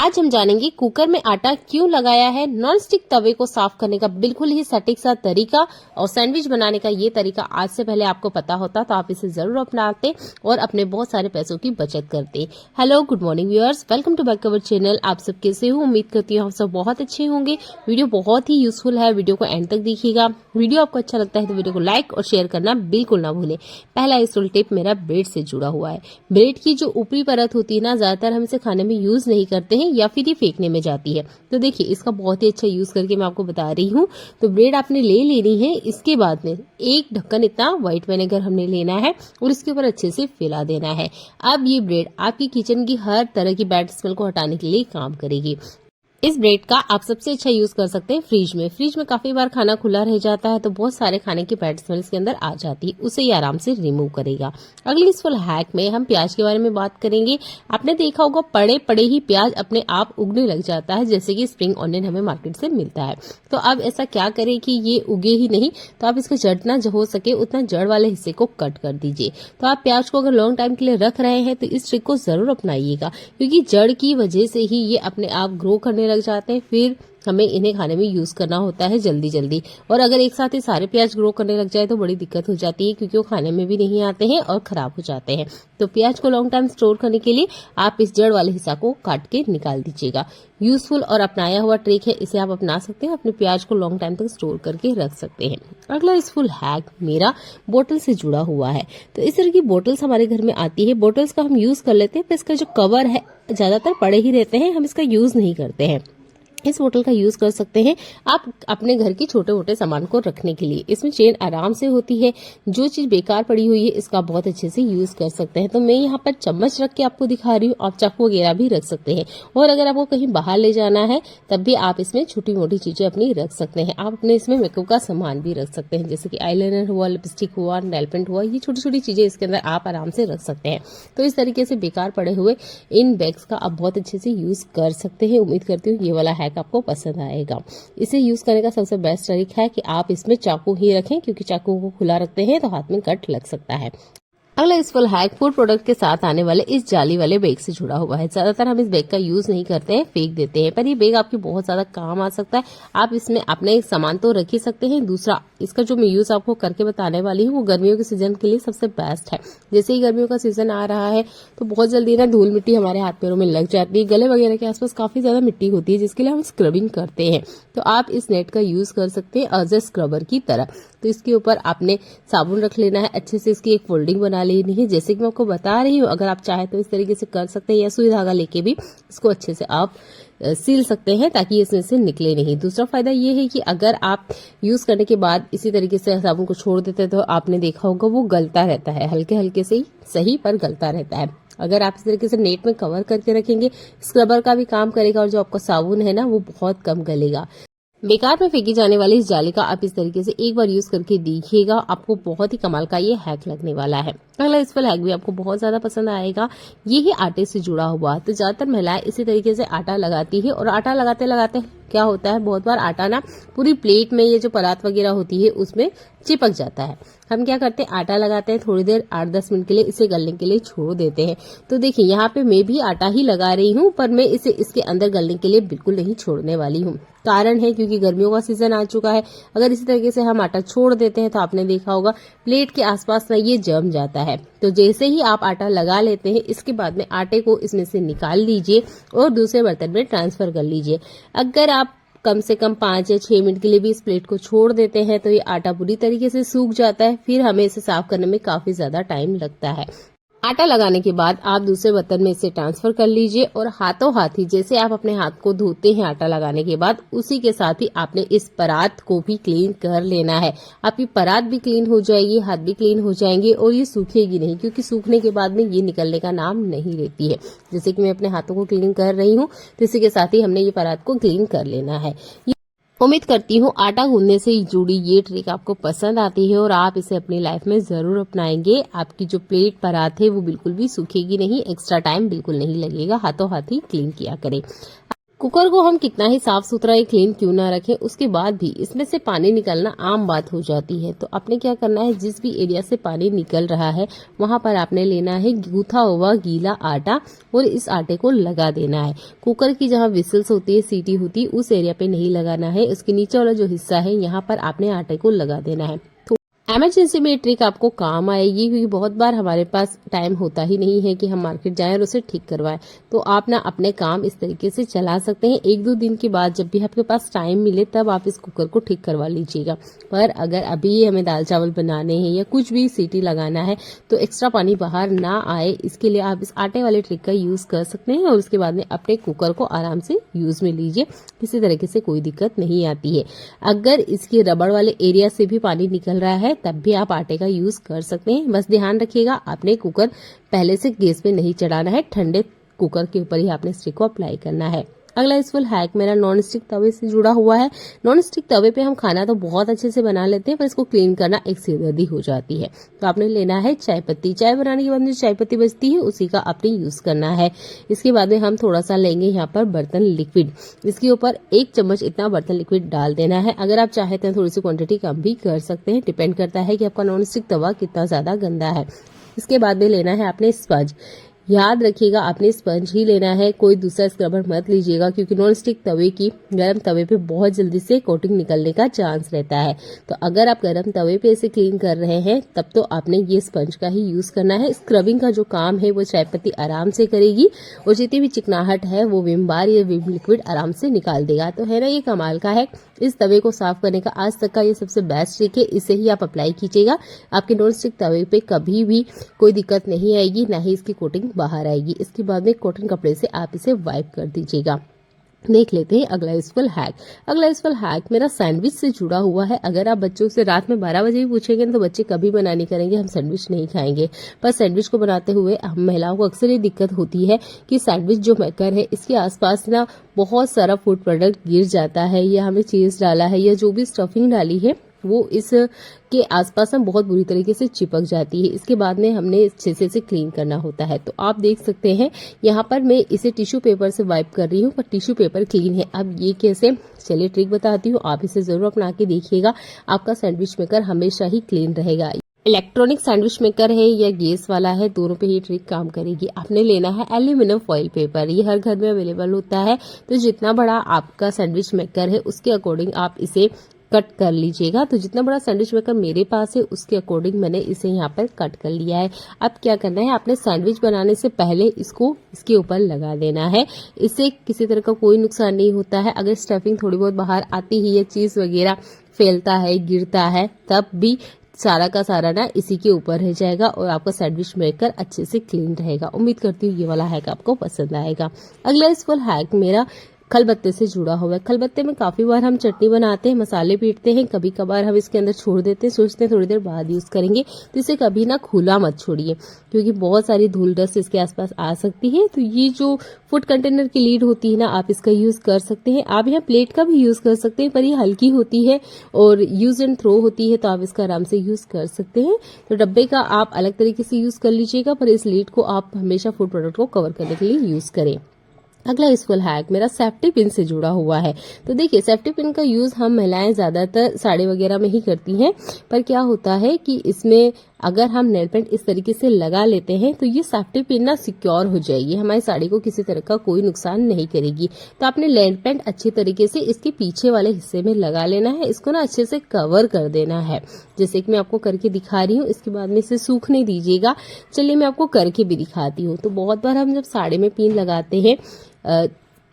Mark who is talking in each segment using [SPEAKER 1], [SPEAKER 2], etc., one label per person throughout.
[SPEAKER 1] आज हम जानेंगे कुकर में आटा क्यों लगाया है, नॉन स्टिक तवे को साफ करने का बिल्कुल ही सटीक सा तरीका और सैंडविच बनाने का ये तरीका आज से पहले आपको पता होता तो आप इसे जरूर अपनाते और अपने बहुत सारे पैसों की बचत करते। Hello, good morning viewers, welcome to back our channel. आप सब कैसे हो? उम्मीद करती हूँ आप सब बहुत अच्छे होंगे। वीडियो बहुत ही यूजफुल है, वीडियो को एंड तक देखिएगा। वीडियो आपको अच्छा लगता है तो वीडियो को लाइक और शेयर करना बिल्कुल ना भूलें। पहला यूजफुल टिप मेरा ब्रेड से जुड़ा हुआ है। ब्रेड की जो ऊपरी परत होती है ना, ज्यादातर हम इसे खाने में यूज नहीं करते हैं या फिर ये फेंकने में जाती है। तो देखिए, इसका बहुत ही अच्छा यूज करके मैं आपको बता रही हूँ। तो ब्रेड आपने ले लेनी है। इसके बाद में एक ढक्कन इतना व्हाइट विनेगर हमने लेना है और इसके ऊपर अच्छे से फैला देना है। अब ये ब्रेड आपकी किचन की हर तरह की बैड स्मेल को हटाने के लिए काम करेगी। इस ब्रेड का आप सबसे अच्छा यूज कर सकते हैं फ्रिज में। फ्रिज में काफी बार खाना खुला रह जाता है तो बहुत सारे खाने की बैड स्मेल इसके अंदर आ जाती है, उसे ये आराम से रिमूव करेगा। अगली इस फुल हैक में हम प्याज के बारे में बात करेंगे। आपने देखा होगा पड़े पड़े ही प्याज अपने आप उगने लग जाता है, जैसे कि स्प्रिंग ऑनियन हमें मार्केट से मिलता है। तो अब ऐसा क्या करें कि ये उगे ही नहीं, तो आप इसका जितना हो सके उतना जड़ वाले हिस्से को कट कर दीजिए। तो आप प्याज को अगर लॉन्ग टाइम के लिए रख रहे हैं तो इस ट्रिक को जरूर अपनाइएगा, क्योंकि जड़ की वजह से ही ये अपने आप ग्रो करने लग जाते हैं। फिर हमें इन्हें खाने में यूज करना होता है जल्दी जल्दी। और अगर एक साथ ही सारे प्याज ग्रो करने लग जाए तो बड़ी दिक्कत हो जाती है, क्योंकि वो खाने में भी नहीं आते हैं और खराब हो जाते हैं। तो प्याज को लॉन्ग टाइम स्टोर करने के लिए आप इस जड़ वाले हिस्सा को काट के निकाल दीजिएगा। यूजफुल और अपनाया हुआ ट्रिक है, इसे आप अपना सकते हैं, अपने प्याज को लॉन्ग टाइम तक स्टोर करके रख सकते हैं। अगला यूजफुल हैक मेरा बोतल से जुड़ा हुआ है। तो इस तरह की बोटल्स हमारे घर में आती है। बोटल्स का हम यूज कर लेते हैं, पर इसका जो कवर है ज्यादातर पड़े ही रहते हैं, हम इसका यूज नहीं करते हैं। इस बोतल का यूज कर सकते हैं आप अपने घर की छोटे मोटे सामान को रखने के लिए। इसमें चेन आराम से होती है। जो चीज बेकार पड़ी हुई है इसका बहुत अच्छे से यूज कर सकते हैं। तो मैं यहाँ पर चम्मच रख के आपको दिखा रही हूँ, आप चाकू वगैरह भी रख सकते हैं। और अगर आपको कहीं बाहर ले जाना है तब भी आप इसमें छोटी मोटी चीजें अपनी रख सकते हैं। आप अपने इसमें मेकअप का सामान भी रख सकते हैं, जैसे कि आईलाइनर हुआ, लिपस्टिक हुआ, नेल पेंट हुआ, ये छोटी छोटी चीजें इसके अंदर आप आराम से रख सकते हैं। तो इस तरीके से बेकार पड़े हुए इन बैग्स का आप बहुत अच्छे से यूज कर सकते हैं। उम्मीद करती हूँ ये वाला हैक आपको पसंद आएगा। इसे यूज करने का सबसे बेस्ट तरीका है कि आप इसमें चाकू ही रखें, क्योंकि चाकू को खुला रखते हैं तो हाथ में कट लग सकता है। अगला यूजफुल हैक फूड प्रोडक्ट के साथ आने वाले इस जाली वाले बैग से जुड़ा हुआ है। ज्यादातर हम इस बैग का यूज नहीं करते हैं, फेंक देते हैं, पर ये बैग आपके बहुत ज्यादा काम आ सकता है। आप इसमें अपने सामान तो रख ही सकते हैं। दूसरा, इसका जो मैं यूज आपको करके बताने वाली हूँ वो गर्मियों के सीजन के लिए सबसे बेस्ट है। जैसे ही गर्मियों का सीजन आ रहा है तो बहुत जल्दी ना धूल मिट्टी हमारे हाथ पैरों में लग जाती है। गले वगैरह के आसपास काफी ज्यादा मिट्टी होती है, जिसके लिए हम स्क्रबिंग करते हैं। तो आप इस नेट का यूज कर सकते हैं एज ए स्क्रबर की तरह। तो इसके ऊपर आपने साबुन रख लेना है, अच्छे से इसकी एक फोल्डिंग बना लेनी है, जैसे कि मैं आपको बता रही हूँ। अगर आप चाहे तो इस तरीके से कर सकते हैं, या सुई धागा लेके भी इसको अच्छे से आप सील सकते हैं ताकि इसमें से निकले नहीं। दूसरा फायदा ये है कि अगर आप यूज करने के बाद इसी तरीके से साबुन को छोड़ देते हैं तो आपने देखा होगा वो गलता रहता है, हल्के हल्के से ही सही पर गलता रहता है। अगर आप इस तरीके से नेट में कवर करके रखेंगे, स्क्रबर का भी काम करेगा और जो आपका साबुन है ना वो बहुत कम गलेगा। बेकार में फेंकी जाने वाली इस जाली का आप इस तरीके से एक बार यूज करके देखिएगा, आपको बहुत ही कमाल का ये हैक लगने वाला है। अगला यूजफुल हैक भी आपको बहुत ज्यादा पसंद आएगा। ये ही आटे से जुड़ा हुआ। तो ज्यादातर महिलाएं इसी तरीके से आटा लगाती है और आटा लगाते लगाते क्या होता है, बहुत बार आटा ना पूरी प्लेट में ये जो परात वगैरह होती है उसमें चिपक जाता है। हम क्या करते हैं, आटा लगाते हैं, थोड़ी देर 8-10 मिनट के लिए इसे गलने के लिए छोड़ देते हैं। तो देखिए, यहाँ पे मैं भी आटा ही लगा रही हूँ, पर मैं इसे इसके अंदर गलने के लिए बिल्कुल नहीं छोड़ने वाली हूँ। कारण है क्योंकि गर्मियों का सीजन आ चुका है। अगर इसी तरीके से हम आटा छोड़ देते हैं तो आपने देखा होगा प्लेट के आसपास ना ये जम जाता है। तो जैसे ही आप आटा लगा लेते हैं, इसके बाद में आटे को इसमें से निकाल लीजिए और दूसरे बर्तन में ट्रांसफर कर लीजिए। अगर आप कम से कम 5 या 6 मिनट के लिए भी इस प्लेट को छोड़ देते हैं तो ये आटा पूरी तरीके से सूख जाता है। फिर हमें इसे साफ करने में काफी ज्यादा टाइम लगता है। आटा लगाने के बाद आप दूसरे बर्तन में इसे ट्रांसफर कर लीजिए और हाथों हाथ ही जैसे आप अपने हाथ को धोते हैं आटा लगाने के बाद, उसी के साथ ही आपने इस परात को भी क्लीन कर लेना है। आपकी परात भी क्लीन हो जाएगी, हाथ भी क्लीन हो जाएंगे और ये सूखेगी नहीं, क्योंकि सूखने के बाद में ये निकलने का नाम नहीं लेती है। जैसे कि मैं अपने हाथों को क्लीन कर रही हूँ, तो इसी के साथ ही हमने ये परात को क्लीन कर लेना है। उम्मीद करती हूँ आटा गूंदने से जुड़ी ये ट्रिक आपको पसंद आती है और आप इसे अपनी लाइफ में जरूर अपनाएंगे। आपकी जो प्लेट परात है वो बिल्कुल भी सूखेगी नहीं, एक्स्ट्रा टाइम बिल्कुल नहीं लगेगा। हाथों हाथ ही क्लीन किया करें। कुकर को हम कितना ही साफ सुथरा या क्लीन क्यों ना रखें, उसके बाद भी इसमें से पानी निकलना आम बात हो जाती है। तो आपने क्या करना है, जिस भी एरिया से पानी निकल रहा है वहां पर आपने लेना है गूथा हुआ गीला आटा और इस आटे को लगा देना है। कुकर की जहां विसल्स होती है, सीटी होती है, उस एरिया पे नहीं लगाना है। उसके नीचे वाला जो हिस्सा है यहाँ पर आपने आटे को लगा देना है। इमरजेंसी में ये ट्रिक आपको काम आएगी, क्योंकि बहुत बार हमारे पास टाइम होता ही नहीं है कि हम मार्केट जाएं और उसे ठीक करवाएं। तो आप ना अपने काम इस तरीके से चला सकते हैं। 1-2 दिन के बाद जब भी आपके पास टाइम मिले तब आप इस कुकर को ठीक करवा लीजिएगा। पर अगर अभी हमें दाल चावल बनाने हैं या कुछ भी सीटी लगाना है तो एक्स्ट्रा पानी बाहर ना आए, इसके लिए आप इस आटे वाले ट्रिक का यूज कर सकते हैं और उसके बाद में अपने कुकर को आराम से यूज में लीजिए। किसी तरीके से कोई दिक्कत नहीं आती है। अगर इसके रबड़ वाले एरिया से भी पानी निकल रहा है तब भी आप आटे का यूज कर सकते हैं। बस ध्यान रखिएगा, आपने कुकर पहले से गैस पे नहीं चढ़ाना है, ठंडे कुकर के ऊपर ही आपने स्टिक को अप्लाई करना है। अगला यूजफुल हैक मेरा नॉन स्टिक तवे से जुड़ा हुआ है। नॉन स्टिक तवे पे हम खाना तो बहुत अच्छे से बना लेते हैं, पर इसको क्लीन करना एक सिरदर्दी हो जाती है। तो आपने लेना है चाय पत्ती। चाय बनाने के बाद में जो चाय पत्ती बचती है उसी का आपने यूज करना है। इसके बाद में हम थोड़ा सा लेंगे यहाँ पर बर्तन लिक्विड। इसके ऊपर 1 चम्मच इतना बर्तन लिक्विड डाल देना है। अगर आप चाहते हैं थोड़ी सी क्वांटिटी कम भी कर सकते हैं, डिपेंड करता है कि आपका नॉन स्टिक तवा कितना ज्यादा गंदा है। इसके बाद में लेना है आपने स्पंज। याद रखिएगा, आपने स्पंज ही लेना है, कोई दूसरा स्क्रबर मत लीजिएगा, क्योंकि नॉन स्टिक तवे की गरम तवे पे बहुत जल्दी से कोटिंग निकलने का चांस रहता है। तो अगर आप गरम तवे पे इसे क्लीन कर रहे हैं तब तो आपने ये स्पंज का ही यूज करना है। स्क्रबिंग का जो काम है वो चाय पत्ती आराम से करेगी और जितनी भी चिकनाहट है वो विम बार या विम लिक्विड आराम से निकाल देगा। तो है ना, ये कमाल का है। इस तवे को साफ करने का आज तक का ये सबसे बेस्ट ट्रिक है। इसे ही आप अप्लाई कीजिएगा, आपके नॉन स्टिक तवे पे कभी भी कोई दिक्कत नहीं आएगी, ना ही इसकी कोटिंग बाहर आएगी। इसके बाद में कॉटन कपड़े से आप इसे वाइप कर दीजिएगा। देख लेते हैं अगला यूजफुल हैक। अगला यूजफुल हैक मेरा सैंडविच से जुड़ा हुआ है। अगर आप बच्चों से रात में 12 बजे भी पूछेंगे तो बच्चे कभी मना नहीं करेंगे, हम सैंडविच नहीं खाएंगे। पर सैंडविच को बनाते हुए हम महिलाओं को अक्सर ये दिक्कत होती है कि सैंडविच जो मेकर है इसके आसपास ना बहुत सारा फूड प्रोडक्ट गिर जाता है, या हमें चीज डाला है या जो भी स्टफिंग डाली है वो इस के आसपास हम बहुत बुरी तरीके से चिपक जाती है। इसके बाद में हमने अच्छे से इसे क्लीन करना होता है। तो आप देख सकते हैं यहाँ पर मैं इसे टिश्यू पेपर से वाइप कर रही हूँ, पर टिश्यू पेपर क्लीन है। अब ये कैसे, चलिए ट्रिक बताती हूँ, आप इसे जरूर अपना के देखिएगा। आपका सैंडविच मेकर हमेशा ही क्लीन रहेगा। इलेक्ट्रॉनिक सैंडविच मेकर है या गैस वाला है, दोनों पे ही ट्रिक काम करेगी। आपने लेना है एल्यूमिनियम फॉइल पेपर। ये हर घर में अवेलेबल होता है। तो जितना बड़ा आपका सैंडविच मेकर है उसके अकॉर्डिंग आप इसे कट कर लीजिएगा। तो जितना बड़ा सैंडविच मेकर मेरे पास है उसके अकॉर्डिंग मैंने इसे यहाँ पर कट कर लिया है। अब क्या करना है, आपने सैंडविच बनाने से पहले इसको इसके ऊपर लगा देना है। इससे किसी तरह का कोई नुकसान नहीं होता है। अगर स्टफिंग थोड़ी बहुत बाहर आती ही है, चीज वगैरह फैलता है, गिरता है, तब भी सारा का सारा ना इसी के ऊपर रह जाएगा और आपका सैंडविच मेकर अच्छे से क्लीन रहेगा। उम्मीद करती हूँ ये वाला हैक आपको पसंद आएगा। अगला यूजफुल हैक मेरा खलबत्ते से जुड़ा हुआ है। खलबत्ते में काफी बार हम चटनी बनाते हैं, मसाले पीटते हैं, कभी कभार हम इसके अंदर छोड़ देते हैं, सोचते हैं थोड़ी देर बाद यूज करेंगे। तो इसे कभी ना खुला मत छोड़िए, क्योंकि बहुत सारी धूल डस्ट इसके आसपास आ सकती है। तो ये जो फूड कंटेनर की लीड होती है ना, आप इसका यूज कर सकते हैं। आप यहाँ प्लेट का भी यूज कर सकते हैं, पर ये हल्की होती है और यूज एंड थ्रो होती है, तो आप इसका आराम से यूज कर सकते हैं। तो डब्बे का आप अलग तरीके से यूज कर लीजिएगा, पर इस लीड को आप हमेशा फूड प्रोडक्ट को कवर करने के लिए यूज करें। अगला यूजफुल हैक मेरा सेफ्टी पिन से जुड़ा हुआ है। तो देखिए, सेफ्टी पिन का यूज हम महिलाएं ज्यादातर साड़ी वगैरह में ही करती हैं, पर क्या होता है कि इसमें अगर हम नेल पेंट इस तरीके से लगा लेते हैं तो ये सेफ्टी पिन ना सिक्योर हो जाएगी, हमारी साड़ी को किसी तरह का कोई नुकसान नहीं करेगी। तो आपने नेल पेंट अच्छी तरीके से इसके पीछे वाले हिस्से में लगा लेना है, इसको ना अच्छे से कवर कर देना है, जैसे कि मैं आपको करके दिखा रही हूँ। इसके बाद में इसे सूखने दीजिएगा। चलिए मैं आपको करके भी दिखाती हूँ। तो बहुत बार हम जब साड़ी में पिन लगाते हैं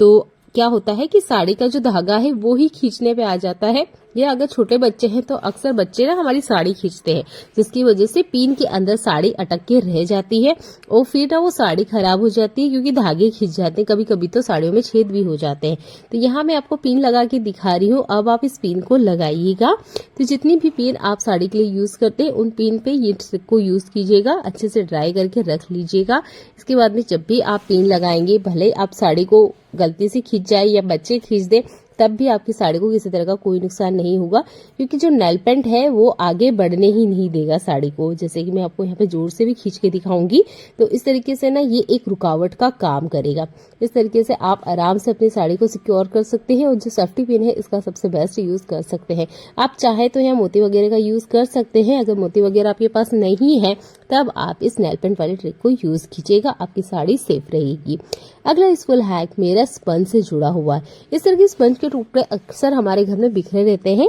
[SPEAKER 1] तो क्या होता है कि साड़ी का जो धागा है वो ही खींचने पे आ जाता है, या अगर छोटे बच्चे हैं तो अक्सर बच्चे ना हमारी साड़ी खींचते हैं, जिसकी वजह से पिन के अंदर साड़ी अटक के रह जाती है और फिर ना वो साड़ी खराब हो जाती है, क्योंकि धागे खींच जाते हैं। कभी कभी तो साड़ियों में छेद भी हो जाते हैं। तो यहाँ मैं आपको पिन लगा के दिखा रही हूँ। अब आप इस पिन को लगाइएगा। तो जितनी भी पिन आप साड़ी के लिए यूज करते हैं उन पिन पे ये ट्रिक को यूज कीजिएगा, अच्छे से ड्राई करके रख लीजिएगा। इसके बाद में जब भी आप पिन लगाएंगे, भले आप साड़ी को गलती से खींच जाए या बच्चे खींच दे, तब भी आपकी साड़ी को किसी तरह का कोई नुकसान नहीं होगा, क्योंकि जो नेल पेंट है वो आगे बढ़ने ही नहीं देगा साड़ी को। जैसे कि मैं आपको यहाँ पे जोर से भी खींच के दिखाऊंगी, तो इस तरीके से ना ये एक रुकावट का काम करेगा। इस तरीके से आप आराम से अपनी साड़ी को सिक्योर कर सकते हैं और जो सेफ्टी पिन है इसका सबसे बेस्ट यूज कर सकते हैं। आप चाहे तो यहाँ मोती वगैरह का यूज कर सकते हैं। अगर मोती वगैरह आपके पास नहीं है तब आप इस नेल पेंट वाली ट्रिक को यूज कीजिएगा, आपकी साड़ी सेफ रहेगी। अगला यूजफुल हैक मेरा स्पंज से जुड़ा हुआ है। इस तरह की स्पंज के टुकड़े अक्सर हमारे घर में बिखरे रहते हैं,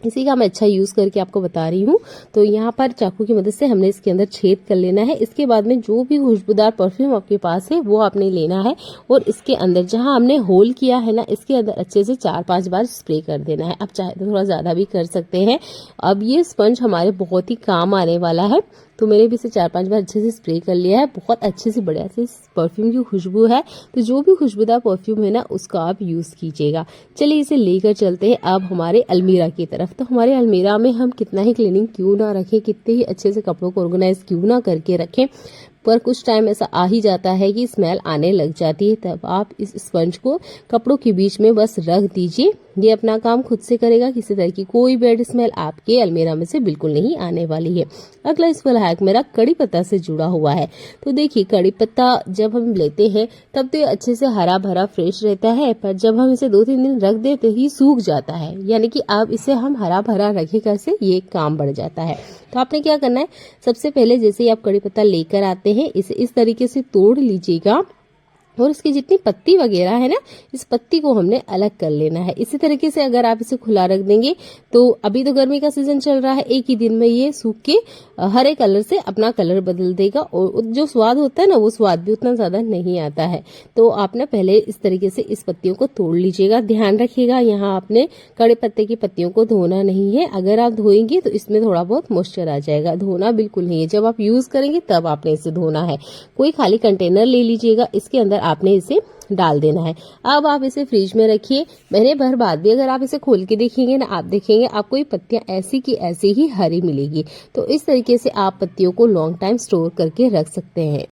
[SPEAKER 1] इसी का मैं अच्छा यूज करके आपको बता रही हूँ। तो यहाँ पर चाकू की मदद से हमने इसके अंदर छेद कर लेना है। इसके बाद में जो भी खुशबूदार परफ्यूम आपके पास है वो आपने लेना है और इसके अंदर जहाँ हमने होल किया है ना, इसके अंदर अच्छे से 4-5 बार स्प्रे कर देना है। आप चाहे तो थोड़ा ज्यादा भी कर सकते हैं। अब ये स्पंज हमारे बहुत ही काम आने वाला है, तो मैंने भी इसे 4-5 बार अच्छे से स्प्रे कर लिया है। बहुत अच्छे से बढ़िया से परफ्यूम की खुशबू है, तो जो भी खुशबूदार परफ्यूम है ना उसका आप यूज कीजिएगा। चलिए इसे लेकर चलते हैं अब हमारे अलमीरा की तरफ। तो हमारे अलमीरा में हम कितना ही क्लीनिंग क्यों ना रखें, कितने ही अच्छे से कपड़ों को ऑर्गेनाइज क्यों ना करके रखें, पर कुछ टाइम ऐसा आ ही जाता है कि स्मेल आने लग जाती है। तब आप इस स्पंज को कपड़ों के बीच में बस रख दीजिए, ये अपना काम खुद से करेगा। किसी तरह की कोई बैड स्मेल आपके अलमीरा में से बिल्कुल नहीं आने वाली है। अगला इस वाला हैक मेरा कड़ी पत्ता से जुड़ा हुआ है। तो देखिए, कड़ी पत्ता जब हम लेते हैं तब तो ये अच्छे से हरा भरा फ्रेश रहता है, पर जब हम इसे 2-3 दिन रख देते ही सूख जाता है। यानी कि अब इसे हम हरा भरा रखे कैसे, ये काम बढ़ जाता है। तो आपने क्या करना है, सबसे पहले जैसे ही आप कड़ी पत्ता लेकर आते हैं इसे इस तरीके से तोड़ लीजिएगा और इसकी जितनी पत्ती वगैरह है ना, इस पत्ती को हमने अलग कर लेना है। इसी तरीके से अगर आप इसे खुला रख देंगे तो अभी तो गर्मी का सीजन चल रहा है, एक ही दिन में ये सूख के हरे कलर से अपना कलर बदल देगा और जो स्वाद होता है ना वो स्वाद भी उतना ज्यादा नहीं आता है। तो आप ना पहले इस तरीके से इस पत्तियों को तोड़ लीजिएगा। ध्यान रखिएगा, यहाँ आपने कड़े पत्ते की पत्तियों को धोना नहीं है। अगर आप धोएंगे तो इसमें थोड़ा बहुत मॉइस्चर आ जाएगा, धोना बिल्कुल नहीं है। जब आप यूज करेंगे तब आपने इसे धोना है। कोई खाली कंटेनर ले लीजिएगा, इसके अंदर आपने इसे डाल देना है। अब आप इसे फ्रिज में रखिए, महीने भर बाद भी अगर आप इसे खोल के देखेंगे ना, आप देखेंगे आपको ये पत्तियां ऐसी की ऐसी ही हरी मिलेगी। तो इस तरीके से आप पत्तियों को लॉन्ग टाइम स्टोर करके रख सकते हैं।